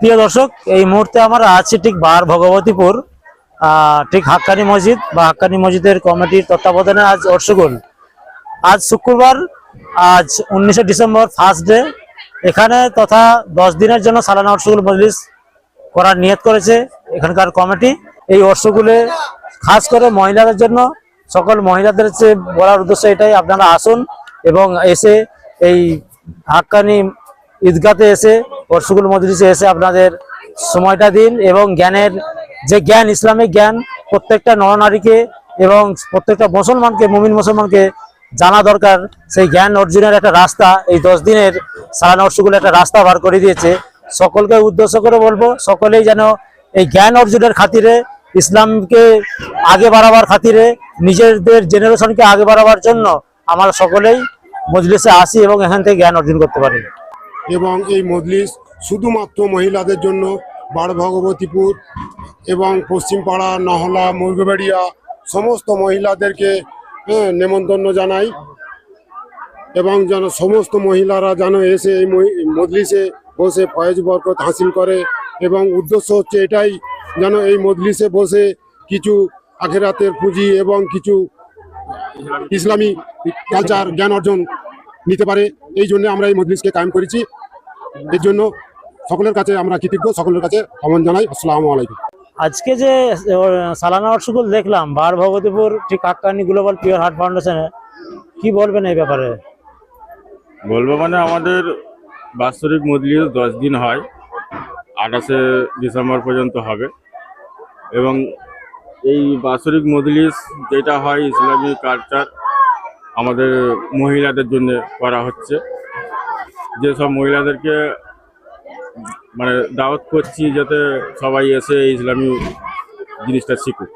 প্রিয় দর্শক, এই মুহূর্তে আমরা আছি ঠিক বার ভগবতীপুর, ঠিক হাক্কানি মসজিদ বা হাক্কানি মসজিদের কমিটির তত্ত্বাবধানে আজ অর্শগুল। আজ শুক্রবার, আজ 19শে ডিসেম্বর, ফার্স্ট ডে। এখানে তথা 10 দিনের জন্য সালানা অর্শগুল মজলিস করার নিয়ত করেছে এখানকার কমিটি। এই অর্শগুলে খাস করে মহিলাদের জন্য, সকল মহিলাদের বলার উদ্দেশ্য এটাই, আপনারা আসুন এবং এসে এই হাক্কানি ঈদগাতে এসে অর্শগুল মজলিসে এসে আপনাদের সময়টা দিন এবং জ্ঞানের যে জ্ঞান, ইসলামিক জ্ঞান প্রত্যেকটা নরনারীকে এবং প্রত্যেকটা মুসলমানকে, মুমিন মুসলমানকে জানা দরকার। সেই জ্ঞান অর্জনের একটা রাস্তা এই 10 দিনের সালানা অর্শগুল একটা রাস্তা বার করে দিয়েছে। সকলকে উদ্দেশ্য করে বলবো, সকলেই যেন এই জ্ঞান অর্জনের খাতিরে, ইসলামকে আগে বাড়াবার খাতিরে, নিজেদের জেনারেশনকে আগে বাড়াবার জন্য আমরা সকলেই মজলিসে আসি এবং এখান থেকে জ্ঞান অর্জন করতে পারি। এবং এই মজলিস শুধুমাত্র মহিলাদের জন্য বার ভগবতীপুর এবং পশ্চিমপাড়া, নহলা, মুরগবেড়িয়া সমস্ত মহিলাদেরকে নেমন্তন্ন জানাই এবং যেন সমস্ত মহিলারা যেন এসে এই মজলিসে বসে ফয়েজ বরকত হাসিল করে। এবং উদ্দেশ্য হচ্ছে এটাই, যেন এই মজলিসে বসে কিছু আখিরাতের পুঁজি এবং কিছু ইসলামী কালচার জ্ঞান অর্জন নিতে পারে। এই জন্য আমরা এই মজলিসকে কায়েম করেছি। এর জন্য সকলের কাছে আমরা কৃতজ্ঞ, সকলের কাছে আমন্ত্রণ জানাই। আসসালামু আলাইকুম। আজকে যে সালানা অর্শগুল দেখলাম বার ভগবতীপুর ঠিক হাক্কানি গ্লোবাল পিওর হার্ট ফাউন্ডেশনে, কি বলবেন এই ব্যাপারে? বলবো মানে আমাদের বাৎসরিক মজলিস 10 দিন হয়, 28শে ডিসেম্বর পর্যন্ত হবে। এবং এই বাৎসরিক মজলিস যেটা হয় ইসলামী কালচার আমাদের মহিলাদের জন্য করা হচ্ছে। যেসব মহিলাদেরকে মানে দাওয়াত করছি যাতে সবাই এসে ইসলামী জিনিসটা শিখুক।